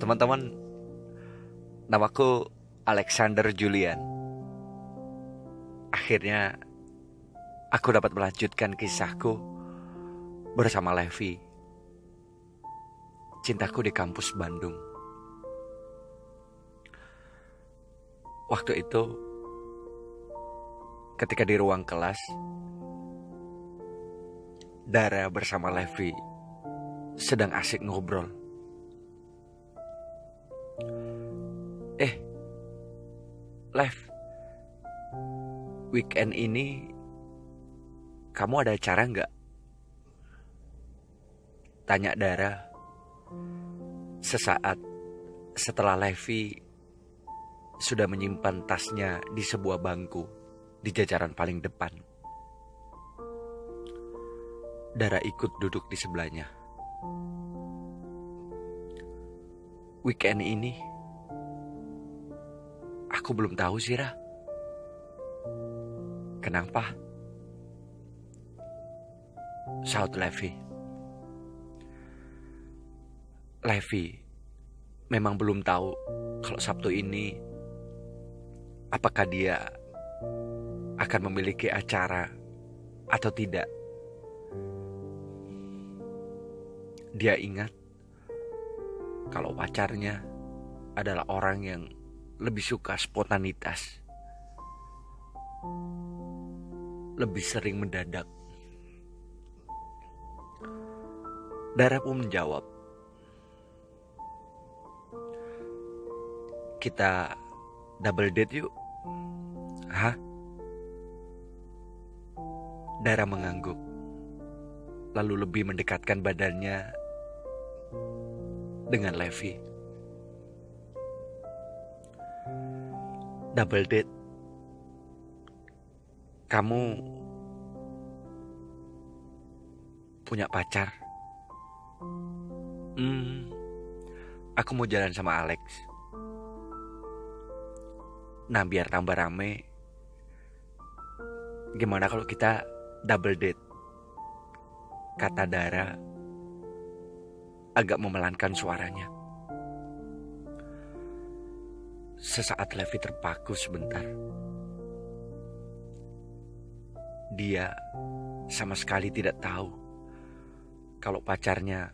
Teman-teman, namaku Alexander Julian. Akhirnya aku dapat melanjutkan kisahku bersama Levi, cintaku di kampus Bandung. Waktu itu, ketika di ruang kelas, Dara bersama Levi sedang asik ngobrol. Lev, weekend ini kamu ada acara nggak? Tanya Dara sesaat setelah Levi sudah menyimpan tasnya di sebuah bangku di jajaran paling depan. Dara ikut duduk di sebelahnya. Weekend ini aku belum tahu sih, Ra. Kenapa? Saut Levi. Levi memang belum tahu kalau Sabtu ini apakah dia akan memiliki acara atau tidak. Dia ingat kalau pacarnya adalah orang yang lebih suka spontanitas, lebih sering mendadak. Dara pun menjawab, "Kita double date yuk." Hah? Dara mengangguk, lalu lebih mendekatkan badannya dengan Levi. Double date? Kamu punya pacar? Aku mau jalan sama Alex. Nah, biar tambah rame, gimana kalau kita double date? Kata Dara agak memelankan suaranya. Sesaat Levi terpaku sebentar. Dia sama sekali tidak tahu kalau pacarnya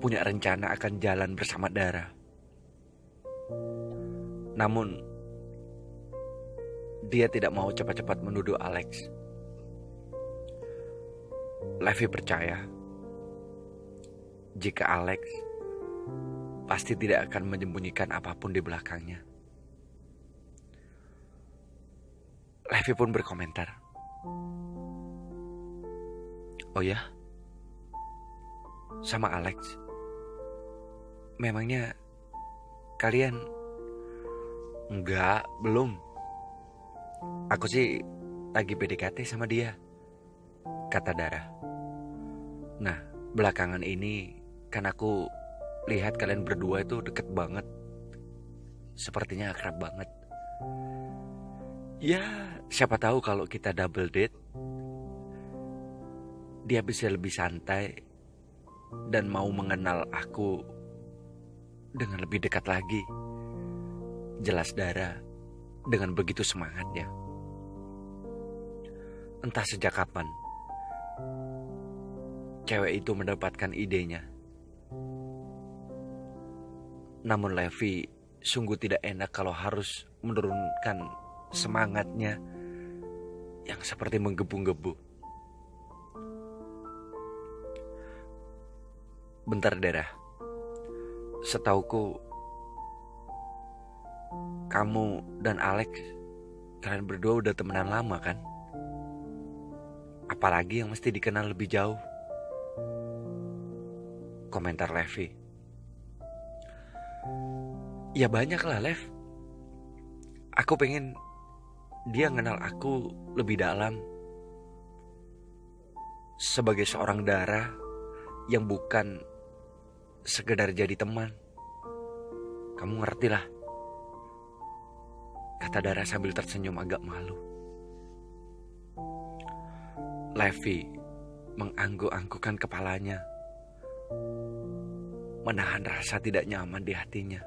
punya rencana akan jalan bersama Dara. Namun, dia tidak mau cepat-cepat menuduh Alex. Levi percaya jika Alex pasti tidak akan menyembunyikan apapun di belakangnya. Levi pun berkomentar, "Oh ya? Sama Alex? Memangnya kalian..." "Enggak, belum. Aku sih lagi PDKT sama dia," kata Dara. "Nah, belakangan ini kan aku lihat kalian berdua itu deket banget. Sepertinya akrab banget. Ya, siapa tahu kalau kita double date, dia bisa lebih santai dan mau mengenal aku dengan lebih dekat lagi," jelas Dara dengan begitu semangatnya. Entah sejak kapan cewek itu mendapatkan idenya. Namun Levi sungguh tidak enak kalau harus menurunkan semangatnya yang seperti menggebu-gebu. "Bentar, Dara. Setauku kamu dan Alex, kalian berdua udah temenan lama kan? Apalagi yang mesti dikenal lebih jauh?" Komentar Levi. "Ya banyak lah, Lev. Aku pengen dia kenal aku lebih dalam. Sebagai seorang Dara yang bukan sekedar jadi teman. Kamu ngerti lah," kata Dara sambil tersenyum agak malu. Levi mengangguk-anggukkan kepalanya, menahan rasa tidak nyaman di hatinya.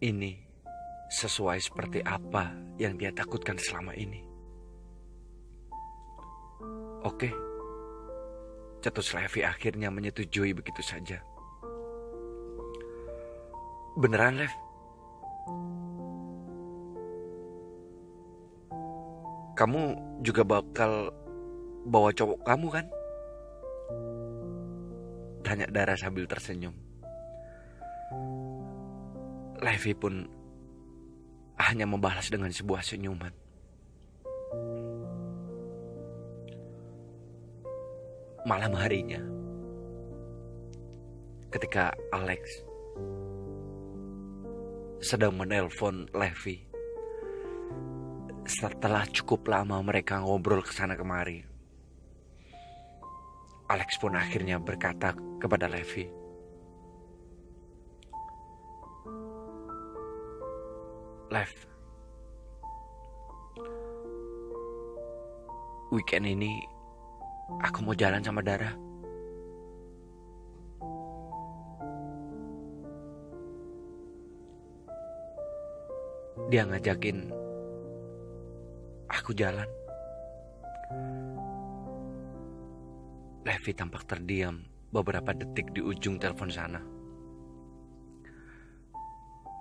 Ini sesuai seperti apa yang dia takutkan selama ini. Oke, Cetus Levi akhirnya menyetujui begitu saja. Beneran, Lev? Kamu juga bakal bawa cowok kamu kan? Tanya Dara sambil tersenyum. Levi pun hanya membalas dengan sebuah senyuman. Malam harinya, ketika Alex sedang menelpon Levi, setelah cukup lama mereka ngobrol kesana kemari, Alex pun akhirnya berkata kepada Levi, "Lev, weekend ini aku mau jalan sama Dara." Dia ngajakin aku jalan. Levi tampak terdiam beberapa detik di ujung telepon sana.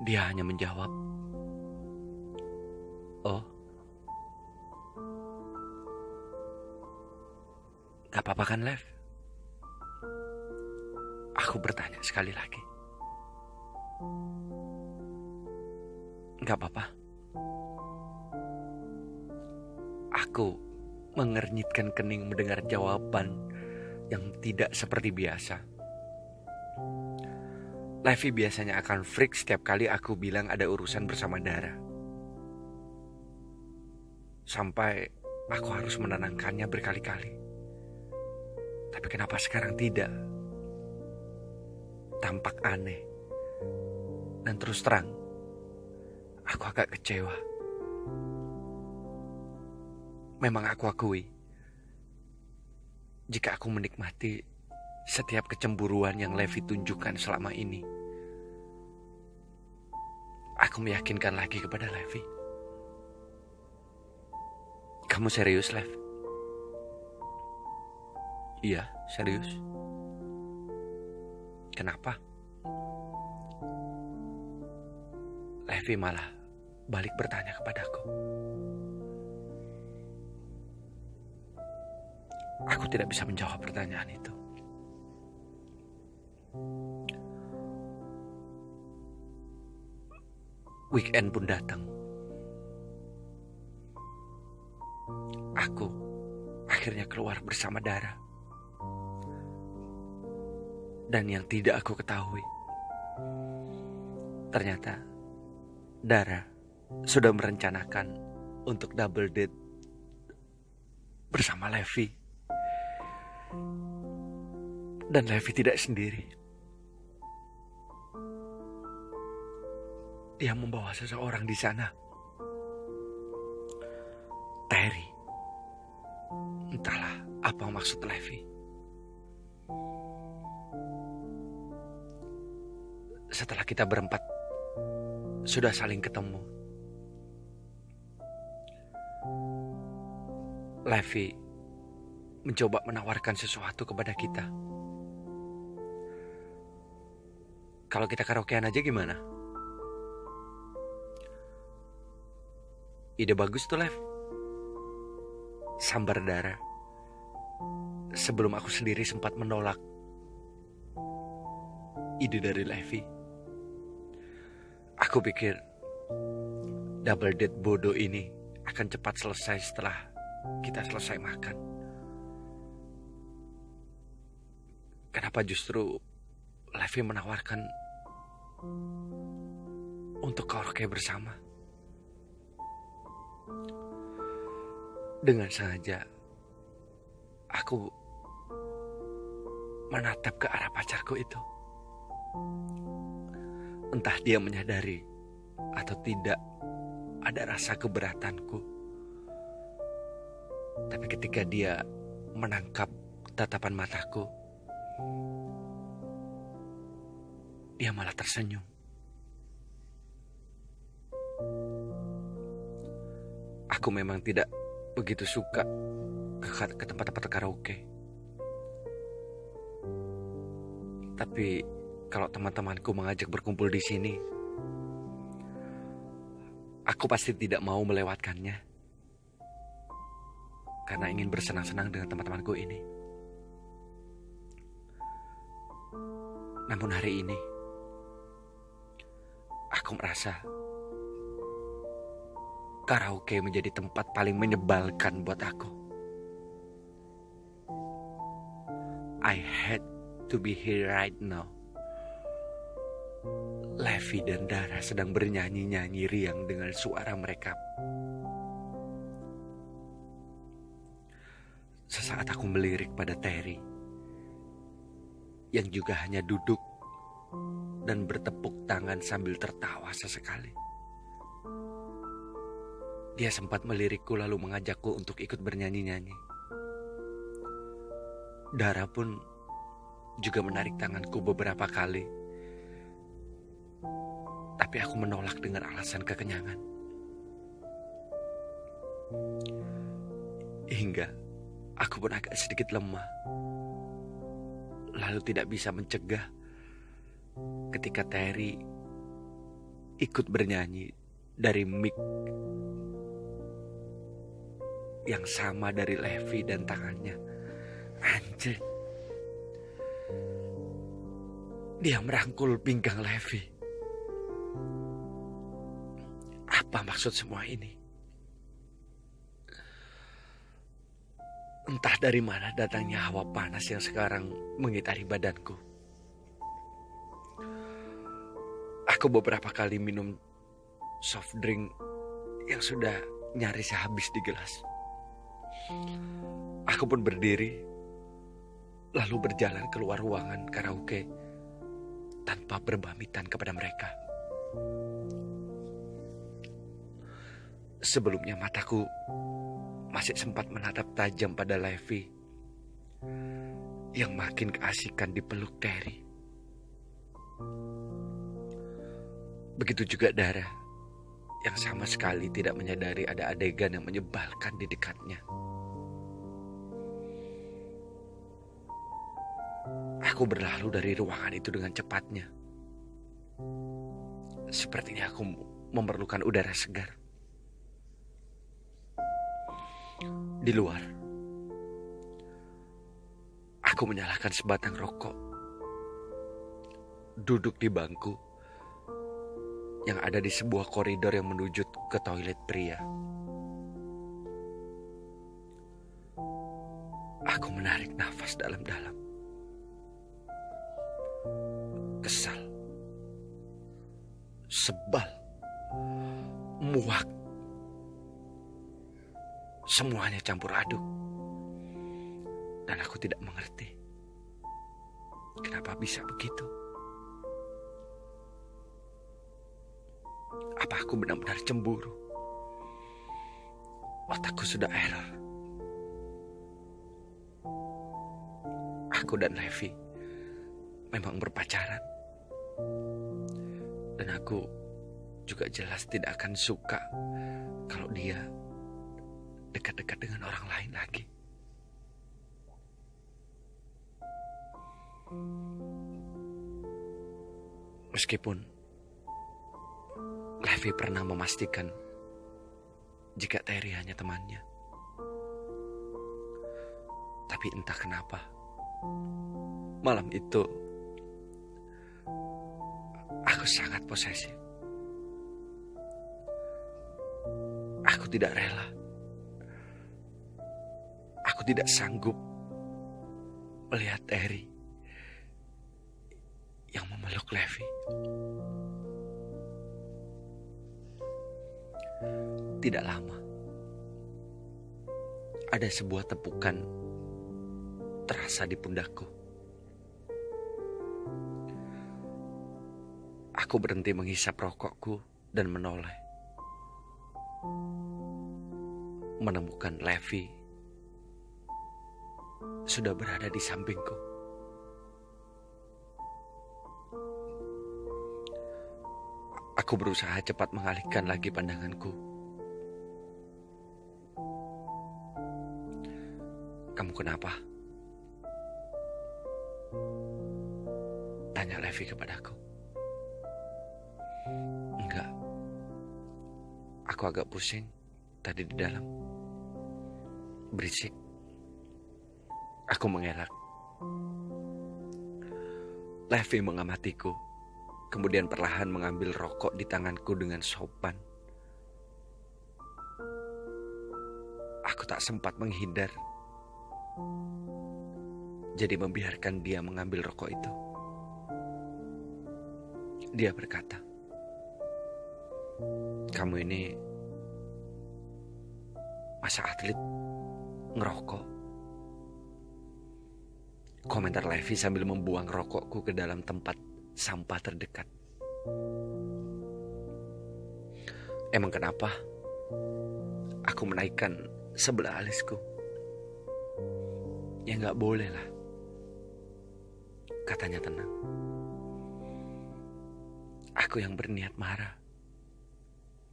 Dia hanya menjawab, "Oh, gak apa-apa kan, Lev?" Aku bertanya sekali lagi. "Gak apa-apa." Aku mengernyitkan kening mendengar jawaban yang tidak seperti biasa. Levi biasanya akan freak setiap kali aku bilang ada urusan bersama Dara. Sampai aku harus menenangkannya berkali-kali. Tapi kenapa sekarang tidak? Tampak aneh. Dan terus terang, aku agak kecewa. Memang aku akui, jika aku menikmati setiap kecemburuan yang Levi tunjukkan selama ini, aku meyakinkan lagi kepada Levi. "Kamu serius, Lev?" "Iya, serius." "Kenapa?" Levi malah balik bertanya kepadaku. Aku tidak bisa menjawab pertanyaan itu. Weekend pun datang. Aku akhirnya keluar bersama Dara. Dan yang tidak aku ketahui, ternyata Dara sudah merencanakan untuk double date bersama Levi. Dan Levi tidak sendiri. Dia membawa seseorang di sana. Terry. Entahlah apa maksud Levi. Setelah kita berempat sudah saling ketemu, Levi mencoba menawarkan sesuatu kepada kita. "Kalau kita karaokean aja gimana?" "Ide bagus tuh, Lev," sambar Dara. Sebelum aku sendiri sempat menolak ide dari Levi. Aku pikir double date bodoh ini akan cepat selesai setelah kita selesai makan. Kenapa justru Levi menawarkan untuk karaoke bersama? Dengan sengaja aku menatap ke arah pacarku itu. Entah dia menyadari atau tidak ada rasa keberatanku. Tapi ketika dia menangkap tatapan mataku, dia malah tersenyum. Aku memang tidak begitu suka ke tempat-tempat karaoke. Tapi kalau teman-temanku mengajak berkumpul di sini, aku pasti tidak mau melewatkannya. Karena ingin bersenang-senang dengan teman-temanku ini. Namun hari ini, aku merasa karaoke menjadi tempat paling menyebalkan buat aku. I had to be here right now. Levi dan Dara sedang bernyanyi-nyanyi riang dengan suara mereka. Sesaat aku melirik pada Terry, yang juga hanya duduk dan bertepuk tangan sambil tertawa sesekali. Dia sempat melirikku lalu mengajakku untuk ikut bernyanyi-nyanyi. Dara pun juga menarik tanganku beberapa kali. Tapi aku menolak dengan alasan kekenyangan. Hingga aku pun agak sedikit lemah. Lalu tidak bisa mencegah ketika Terry ikut bernyanyi dari mic yang sama dari Levi dan tangannya. Anjir. Dia merangkul pinggang Levi. Apa maksud semua ini? Entah dari mana datangnya hawa panas yang sekarang mengitari badanku. Aku beberapa kali minum soft drink yang sudah nyaris habis di gelas. Aku pun berdiri, lalu berjalan keluar ruangan karaoke tanpa berpamitan kepada mereka. Sebelumnya mataku masih sempat menatap tajam pada Levi yang makin keasikan dipeluk Terry. Begitu juga Dara yang sama sekali tidak menyadari ada adegan yang menyebalkan di dekatnya. Aku berlalu dari ruangan itu dengan cepatnya. Sepertinya aku memerlukan udara segar. Di luar, aku menyalakan sebatang rokok. Duduk di bangku yang ada di sebuah koridor yang menuju ke toilet pria. Aku menarik nafas dalam-dalam. Kesal, sebal, muak. Semuanya campur aduk. Dan aku tidak mengerti kenapa bisa begitu. Apa aku benar-benar cemburu? Otakku sudah error. Aku dan Levi memang berpacaran. Dan aku juga jelas tidak akan suka kalau dia dekat-dekat dengan orang lain lagi. Meskipun Levi pernah memastikan jika Terry hanya temannya. Tapi entah kenapa, malam itu aku sangat posesif. Aku tidak rela. Aku tidak sanggup melihat Terry yang memeluk Levi. Tidak lama, ada sebuah tepukan terasa di pundakku. Aku berhenti menghisap rokokku dan menoleh. Menemukan Levi sudah berada di sampingku. Aku berusaha cepat mengalihkan lagi pandanganku. Kamu kenapa? Tanya Levi kepadaku. Enggak. Aku agak pusing tadi di dalam. Berisik. Aku mengelak. Levi mengamatiku. Kemudian perlahan mengambil rokok di tanganku dengan sopan. Aku tak sempat menghindar. Jadi membiarkan dia mengambil rokok itu. Dia berkata, "Kamu ini masa atlet ngerokok?" Komentar Levi sambil membuang rokokku ke dalam tempat sampah terdekat. Emang kenapa? Aku menaikkan sebelah alisku. Ya nggak boleh lah, katanya tenang. Aku yang berniat marah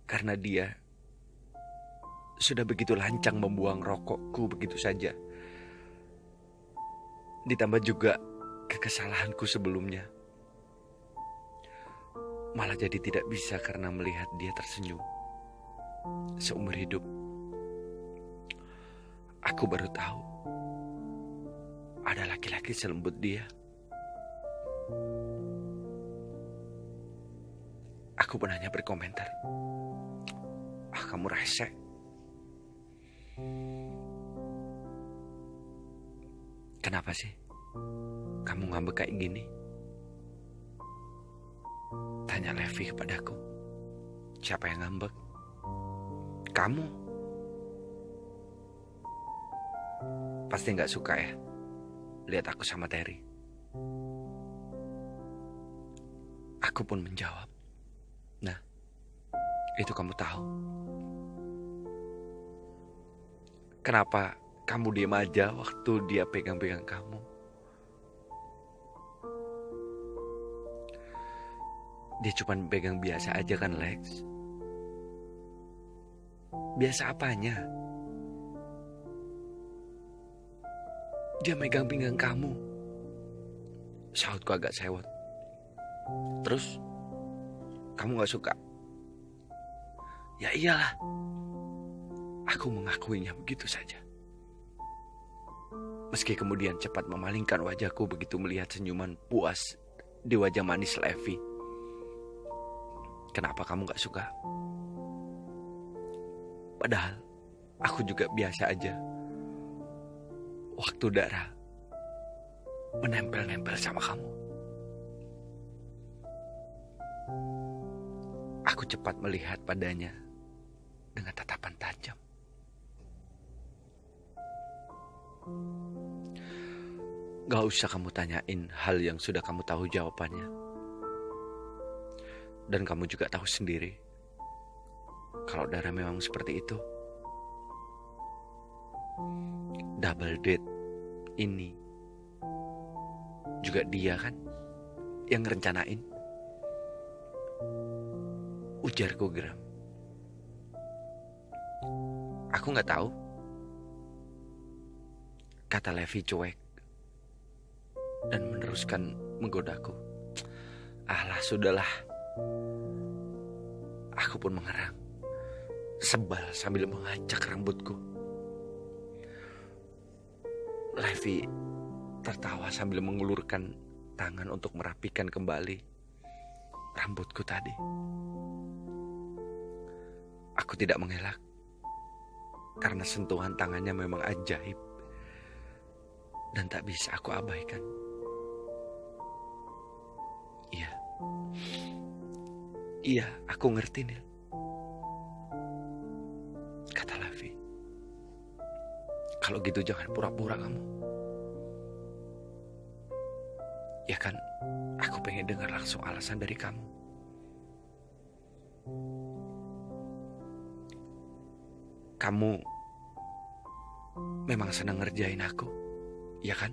karena dia sudah begitu lancang membuang rokokku begitu saja. Ditambah juga kesalahanku sebelumnya. Malah jadi tidak bisa karena melihat dia tersenyum. Seumur hidup, aku baru tahu ada laki-laki selembut dia. Aku pun hanya berkomentar, kamu rese. Kenapa sih kamu ngambek kayak gini? Tanya Levi kepadaku. Siapa yang ngambek? Kamu. Pasti gak suka ya lihat aku sama Terry. Aku pun menjawab, nah, itu kamu tahu. Kenapa kamu diam aja waktu dia pegang-pegang kamu? Dia cuma pegang biasa aja kan, Lex? Biasa apanya? Dia megang pinggang kamu. Sautku agak sewot. Terus, kamu gak suka? Ya iyalah. Aku mengakuinya begitu saja. Meski kemudian cepat memalingkan wajahku begitu melihat senyuman puas di wajah manis Levi. Kenapa kamu gak suka? Padahal aku juga biasa aja. Waktu darah menempel-nempel sama kamu. Aku cepat melihat padanya dengan tatapan tajam. Gak usah kamu tanyain hal yang sudah kamu tahu jawabannya. Dan kamu juga tahu sendiri kalau Dara memang seperti itu. Double date ini juga dia kan yang ngerencanain. Ujarku geram. Aku gak tahu, kata Levi cuek dan meneruskan menggodaku. Alah, sudahlah. Aku pun mengerang, sebal sambil mengacak rambutku. Levi tertawa sambil mengulurkan tangan untuk merapikan kembali rambutku tadi. Aku tidak mengelak karena sentuhan tangannya memang ajaib dan tak bisa aku abaikan. Iya, aku ngerti, Nil, kata Levi. Kalau gitu jangan pura-pura kamu. Ya kan, aku pengen dengar langsung alasan dari kamu. Kamu memang senang ngerjain aku, ya kan?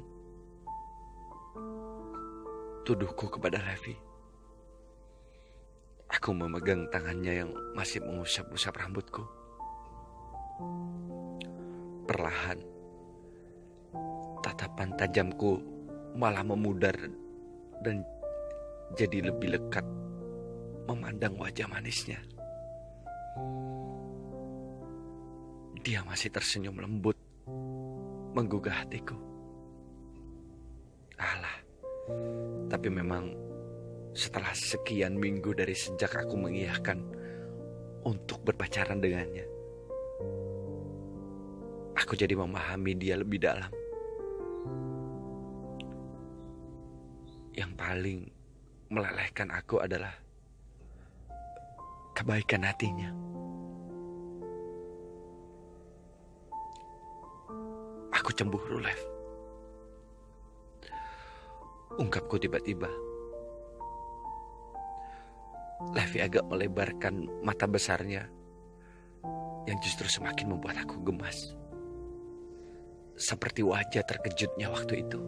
Tuduhku kepada Levi. Aku memegang tangannya yang masih mengusap-usap rambutku. Perlahan, tatapan tajamku malah memudar dan jadi lebih lekat memandang wajah manisnya. Dia masih tersenyum lembut, menggugah hatiku. Alah, tapi memang setelah sekian minggu dari sejak aku mengiyakan untuk berpacaran dengannya, aku jadi memahami dia lebih dalam. Yang paling melelehkan aku adalah kebaikan hatinya. Aku cemburu, Lev. Ungkapku tiba-tiba. Levi agak melebarkan mata besarnya yang justru semakin membuat aku gemas. Seperti wajah terkejutnya waktu itu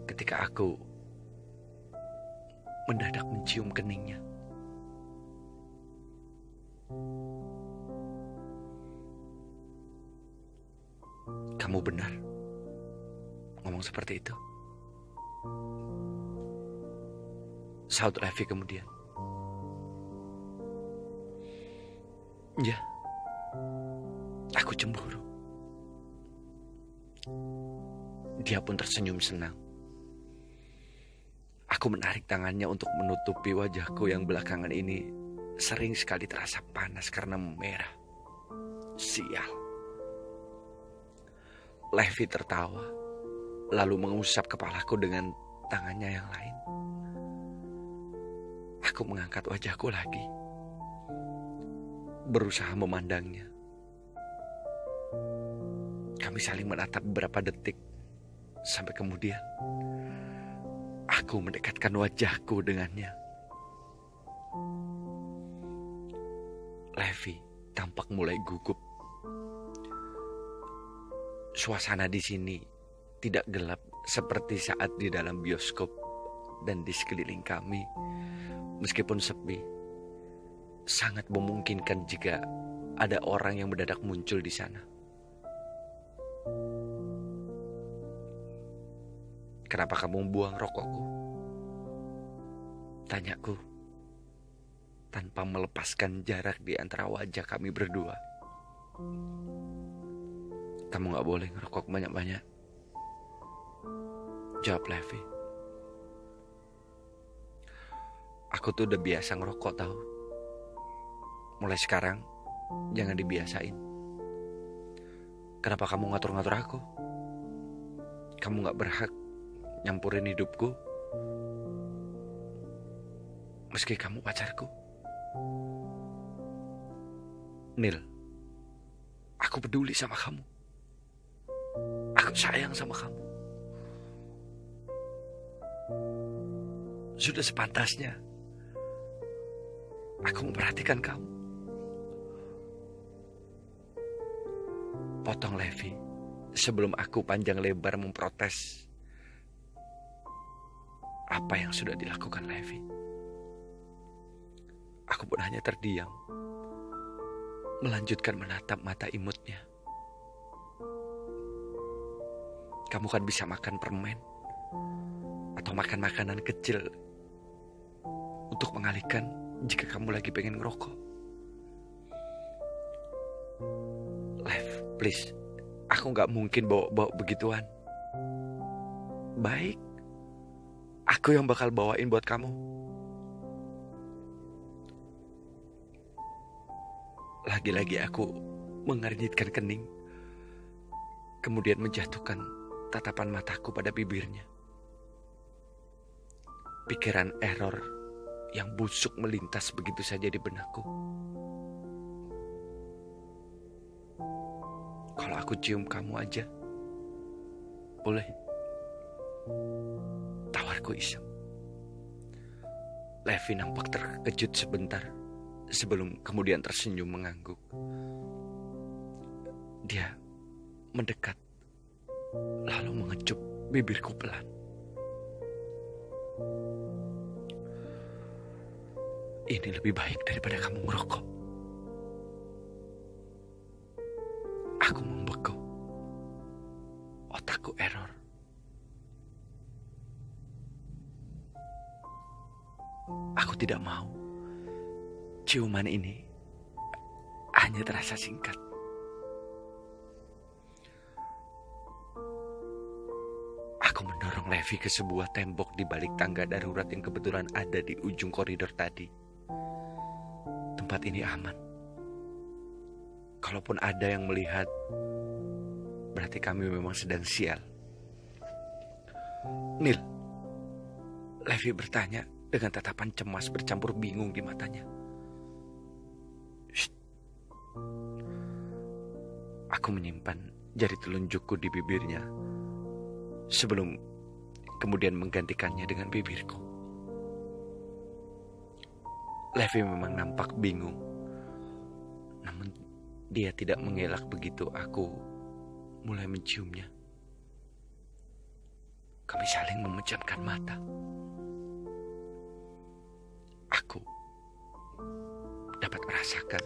ketika aku mendadak mencium keningnya. Kamu benar ngomong seperti itu, saut Levi kemudian. Ya, aku cemburu. Dia pun tersenyum senang. Aku menarik tangannya untuk menutupi wajahku yang belakangan ini sering sekali terasa panas karena merah. Sial. Levi tertawa, lalu mengusap kepalaku dengan tangannya yang lain. Aku mengangkat wajahku lagi, berusaha memandangnya. Kami saling menatap beberapa detik, sampai kemudian aku mendekatkan wajahku dengannya. Levi tampak mulai gugup. Suasana di sini tidak gelap seperti saat di dalam bioskop dan di sekeliling kami, meskipun sepi, sangat memungkinkan jika ada orang yang mendadak muncul di sana. Kenapa kamu buang rokokku? Tanyaku, tanpa melepaskan jarak di antara wajah kami berdua. Kamu gak boleh ngerokok banyak-banyak, jawab Levi. Aku tuh udah biasa ngerokok tahu. Mulai sekarang jangan dibiasain. Kenapa kamu ngatur-ngatur aku? Kamu gak berhak nyampurin hidupku, meski kamu pacarku. Nil, aku peduli sama kamu. Aku sayang sama kamu. Sudah sepantasnya aku memperhatikan kamu. Potong Levi sebelum aku panjang lebar memprotes apa yang sudah dilakukan Levi. Aku pun hanya terdiam, melanjutkan menatap mata imutnya. Kamu kan bisa makan permen atau makan makanan kecil untuk mengalihkan jika kamu lagi pengen ngerokok. Lev, please, aku gak mungkin bawa begituan. Baik, aku yang bakal bawain buat kamu. Lagi-lagi aku mengernyitkan kening, kemudian menjatuhkan tatapan mataku pada bibirnya. Pikiran error yang busuk melintas begitu saja di benakku. Kalau aku cium kamu aja, boleh? Tawarku iseng. Levi nampak terkejut sebentar sebelum kemudian tersenyum mengangguk. Dia mendekat lalu mengecup bibirku pelan. Ini lebih baik daripada kamu merokok. Aku membeku. Otakku error. Aku tidak mau ciuman ini hanya terasa singkat. Aku mendorong Levi ke sebuah tembok di balik tangga darurat yang kebetulan ada di ujung koridor tadi. Tempat ini aman. Kalaupun ada yang melihat, berarti kami memang sedang sial. Nil, Levi bertanya dengan tatapan cemas bercampur bingung di matanya. Shh. Aku menyimpan jari telunjukku di bibirnya sebelum kemudian menggantikannya dengan bibirku. Levi memang nampak bingung, namun dia tidak mengelak begitu aku mulai menciumnya. Kami saling memejamkan mata. Aku dapat merasakan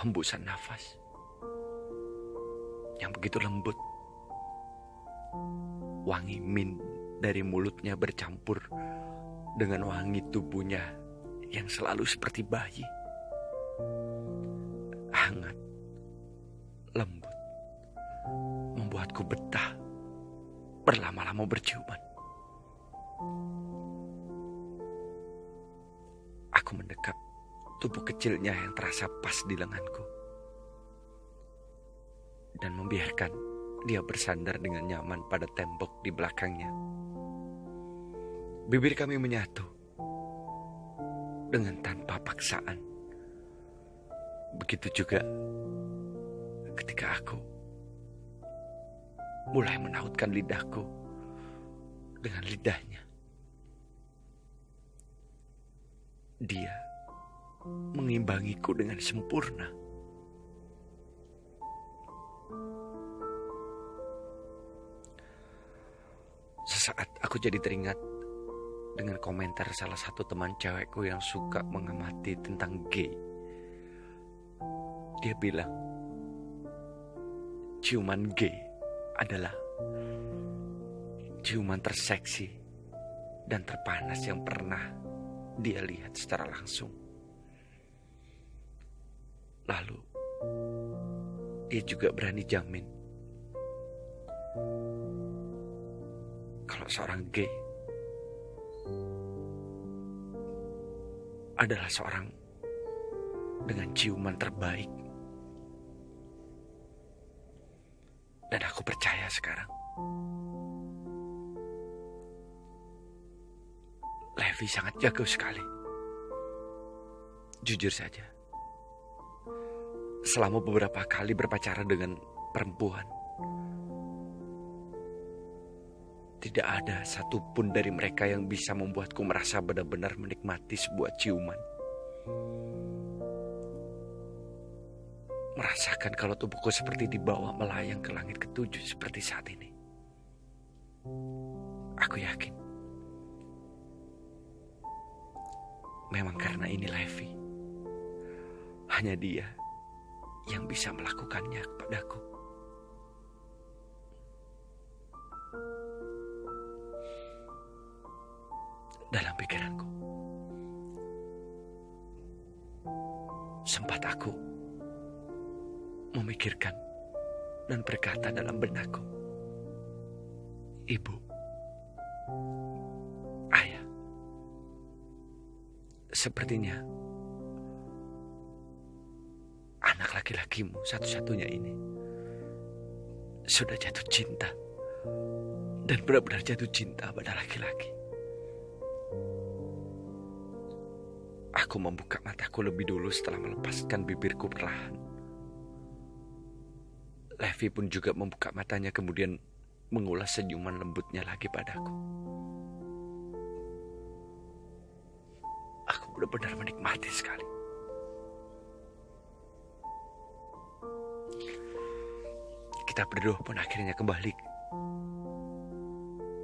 hembusan nafas yang begitu lembut. Wangi mint dari mulutnya bercampur dengan wangi tubuhnya yang selalu seperti bayi. Hangat, lembut, membuatku betah berlama-lama berciuman. Aku mendekap tubuh kecilnya yang terasa pas di lenganku dan membiarkan dia bersandar dengan nyaman pada tembok di belakangnya. Bibir kami menyatu dengan tanpa paksaan. Begitu juga ketika aku mulai menautkan lidahku dengan lidahnya. Dia mengimbangiku dengan sempurna. Sesaat aku jadi teringat dengan komentar salah satu teman cewekku yang suka mengamati tentang gay. Dia bilang, ciuman gay adalah ciuman terseksi dan terpanas yang pernah dia lihat secara langsung. Lalu, dia juga berani jamin kalau seorang gay adalah seorang dengan ciuman terbaik. Dan aku percaya sekarang. Levi sangat jago sekali. Jujur saja, selama beberapa kali berpacaran dengan perempuan, tidak ada satupun dari mereka yang bisa membuatku merasa benar-benar menikmati sebuah ciuman. Merasakan kalau tubuhku seperti dibawa melayang ke langit ketujuh seperti saat ini. Aku yakin memang karena ini Levi. Hanya dia yang bisa melakukannya kepadaku. Dalam pikiranku, sempat aku memikirkan dan berkata dalam benakku, Ibu, Ayah, sepertinya anak laki-lakimu satu-satunya ini sudah jatuh cinta dan benar-benar jatuh cinta pada laki-laki. Aku membuka mataku lebih dulu setelah melepaskan bibirku perlahan. Levi pun juga membuka matanya kemudian mengulas senyuman lembutnya lagi padaku. Aku benar-benar menikmati sekali. kita berdua pun akhirnya kembali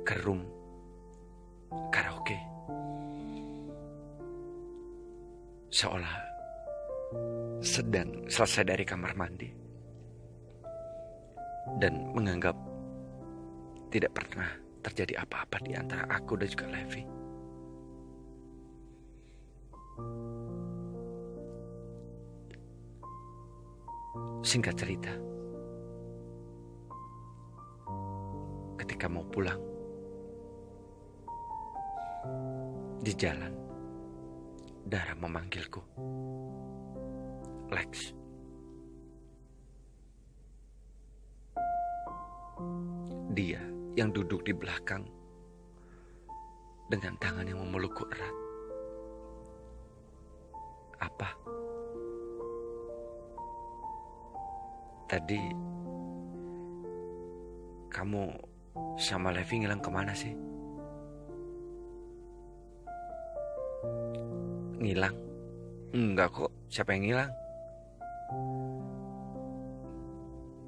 ke room karaoke. Seolah sedang selesai dari kamar mandi dan menganggap tidak pernah terjadi apa-apa di antara aku dan juga Levi. Singkat cerita, ketika mau pulang, di jalan, Dara memanggilku. Lex. Dia yang duduk di belakang dengan tangan yang memelukku erat. Apa? Tadi kamu sama Levi ngilang kemana sih? Ngilang? Enggak kok, siapa yang ngilang?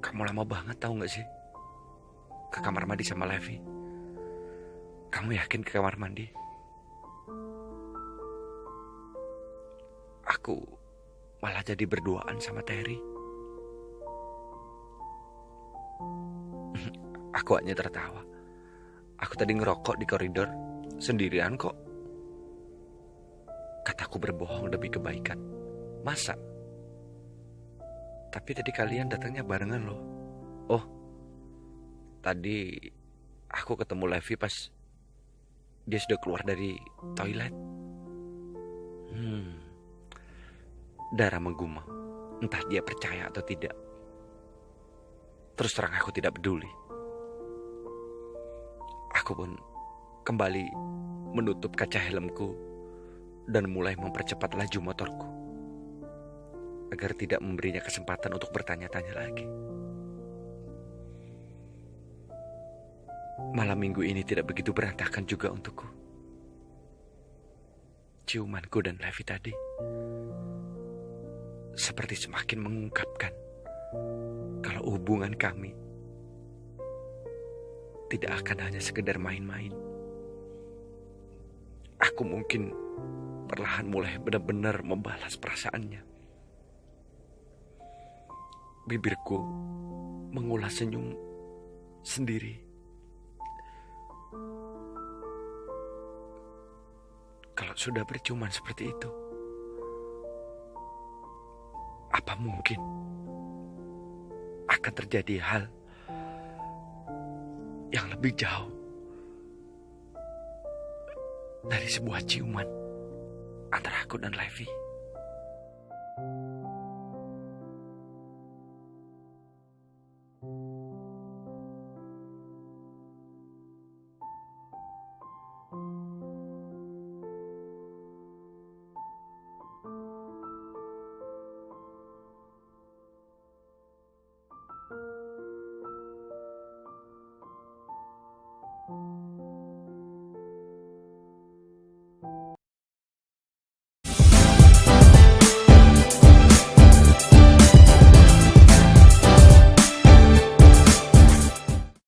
Kamu lama banget tahu gak sih? Ke kamar mandi sama Levi. Kamu yakin ke kamar mandi? Aku malah jadi berduaan sama Terry. Aku hanya tertawa. Aku tadi ngerokok di koridor sendirian kok. Kataku berbohong demi kebaikan. Masa? Tapi tadi kalian datangnya barengan loh. Oh, tadi aku ketemu Levi pas dia sudah keluar dari toilet. Dara menggumam. Entah dia percaya atau tidak. Terus terang aku tidak peduli. Aku pun kembali menutup kaca helmku dan mulai mempercepat laju motorku agar tidak memberinya kesempatan untuk bertanya-tanya lagi. Malam minggu ini tidak begitu berantakan juga untukku. Ciumanku dan Levi tadi seperti semakin mengungkapkan kalau hubungan kami tidak akan hanya sekedar main-main. Aku mungkin perlahan mulai benar-benar membalas perasaannya. Bibirku mengulas senyum sendiri. Kalau sudah berciuman seperti itu, apa mungkin akan terjadi hal yang lebih jauh dari sebuah ciuman antara aku dan Levi?